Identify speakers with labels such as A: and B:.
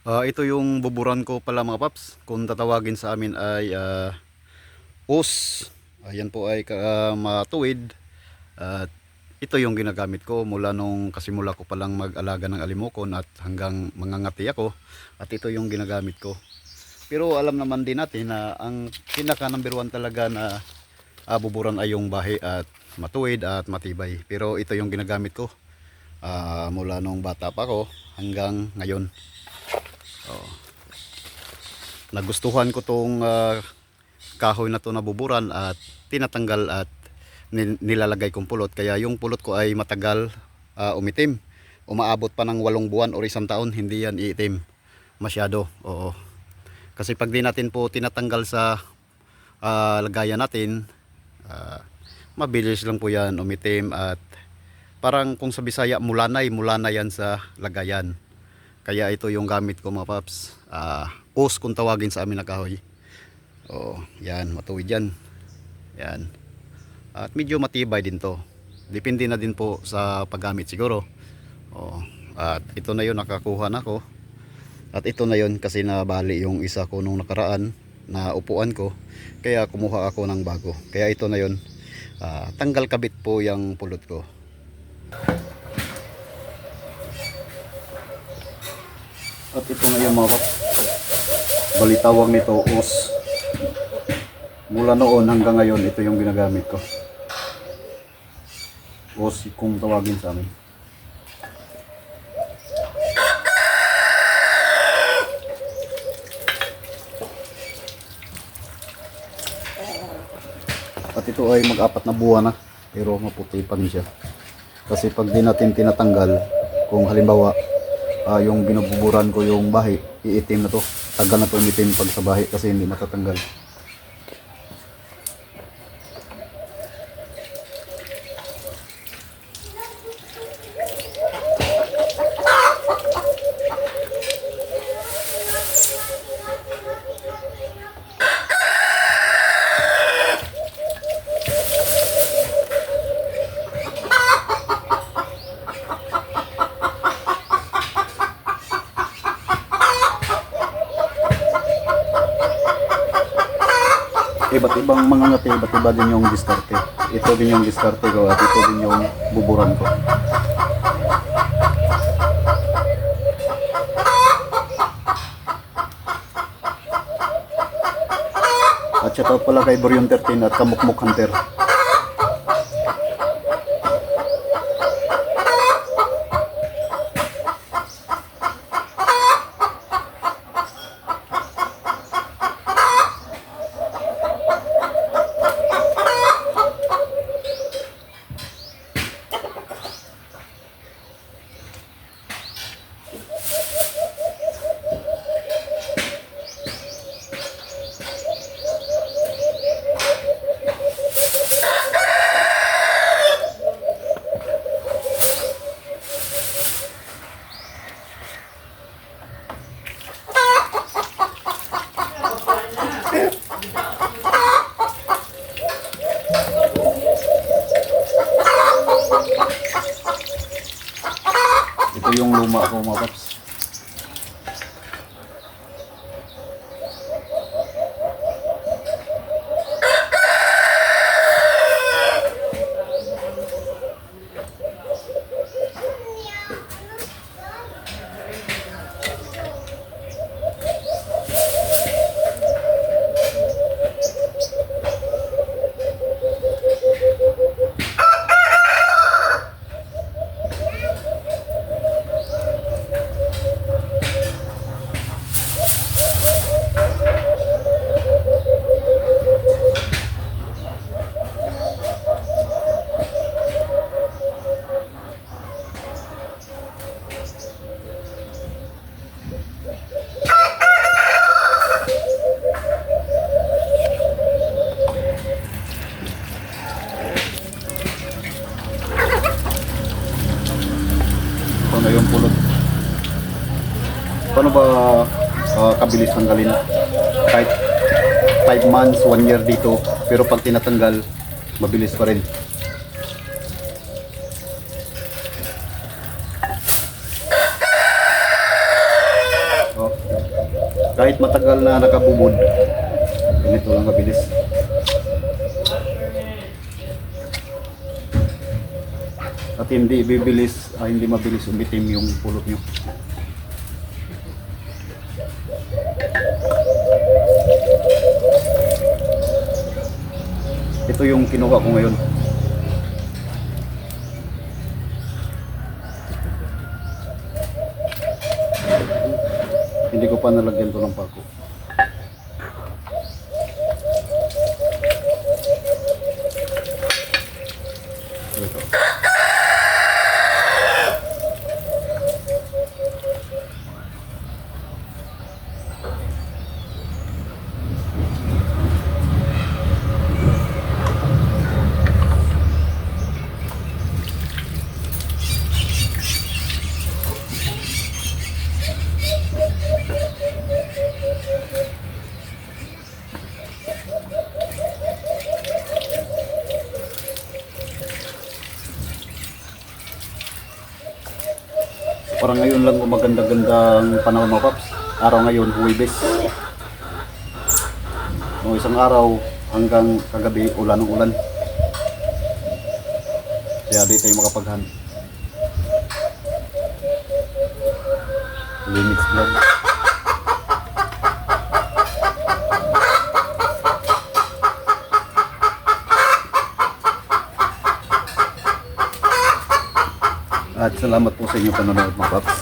A: Ito yung buburan ko pala mga paps. Kung tatawagin sa amin ay os. Ayan po ay matuwid. At ito yung ginagamit ko mula nung kasimula ko palang mag-alaga ng alimokon at hanggang mangangati ako. At ito yung ginagamit ko. Pero alam naman din natin na ang pinaka number one talaga na buburan ay yung bahi at matuwid at matibay. Pero ito yung ginagamit ko mula nung bata pa ako hanggang ngayon. Oh. Nagustuhan ko tong kahoy na to na buburan at tinatanggal at nilalagay kong pulot, kaya yung pulot ko ay matagal umitim, umaabot pa ng 8 buwan o 1 taon hindi yan iitim masyado. Oo, kasi pag di natin po tinatanggal sa lagayan natin, mabilis lang po yan umitim at parang kung sa Bisaya mulanay yan sa lagayan. Kaya ito yung gamit ko mga paps, os kung tawagin sa amin na kahoy. Yan, matuwid yan. Yan. At medyo matibay din to. Depende na din po sa paggamit siguro. At ito na yun, nakakuha na ko. At ito na yun kasi nabali yung isa ko nung nakaraan na upuan ko. Kaya kumuha ako ng bago. Kaya ito na yun. Tanggal kabit po yung pulot ko. At ito na yung mga balitawang nito, os. Mula noon hanggang ngayon, ito yung ginagamit ko. Os kung tawagin sa amin. At ito ay mag-4 na buwan na, pero maputi pa rin siya. Kasi pag di natin tinatanggal, kung halimbawa yung binububuran ko yung bahi, iitim na to. Tagal na to umitim pag sa bahi kasi hindi matatanggal. Iba't ibang mga ngati, iba't iba din yung diskarte. Ito din yung diskarte ko at ito din yung buburan ko. At shoutout pala kay Boryon 13 at Kamukmuk Hunter. Ito yung luma ko mga paps. Ito na yung pulot. Paano ba kabilis tanggalin? Kahit 5 months, 1 year dito, pero pag tinatanggal, mabilis pa rin. Oh. Kahit matagal na nakabubod, ganito lang kabilis. At hindi mabilis umitim yung pulot nyo. Ito yung kinuha ko ngayon. Hindi ko pa nalagyan to ng pako. Ito. Parang ngayon lang maganda-gandang panahon mga paps. Araw ngayon, Huwebes. No, isang araw hanggang kagabi, ulan ng ulan. Kaya di tayo makapaghan. Limits vlog. At salamat po sa inyong panonood mga paps.